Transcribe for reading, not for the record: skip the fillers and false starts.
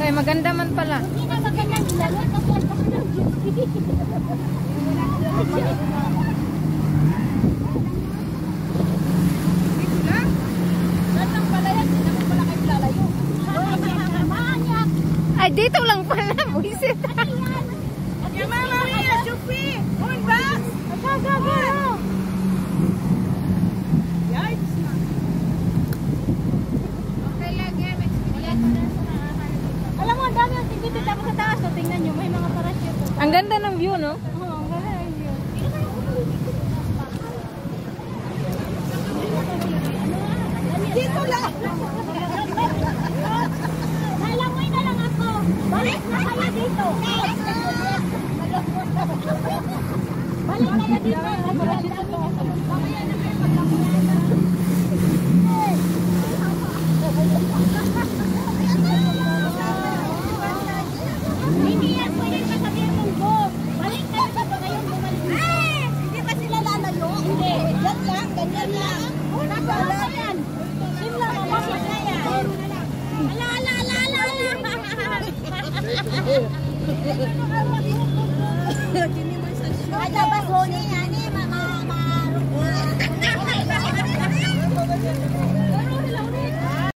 Bagay, maganda man pala. Hindi na maganda nila. Ay, dito lang pala. Buisit. Mama Mia, Chupi! On bus! Go! Yikes! Okay lang yan. Alam mo, ang dami ang tigit tapos sa taas. So, tingnan nyo, may mga parachute. Ang ganda ng view, no? Oo, ang ganda ng view. Dito lang! Nalangoy na lang ako. Balik na kayo dito. Balik kayo dito. Mamaya na kayo maglamunan. Hindi yan pwede kasabihin mong go. Balik kayo dito ngayon. Hindi pa sila lalayo? Hindi. Yan lang, ganyan lang. Nakala yan. Sim lang, mamaya na yan. Ala. Ada basoni yani mama.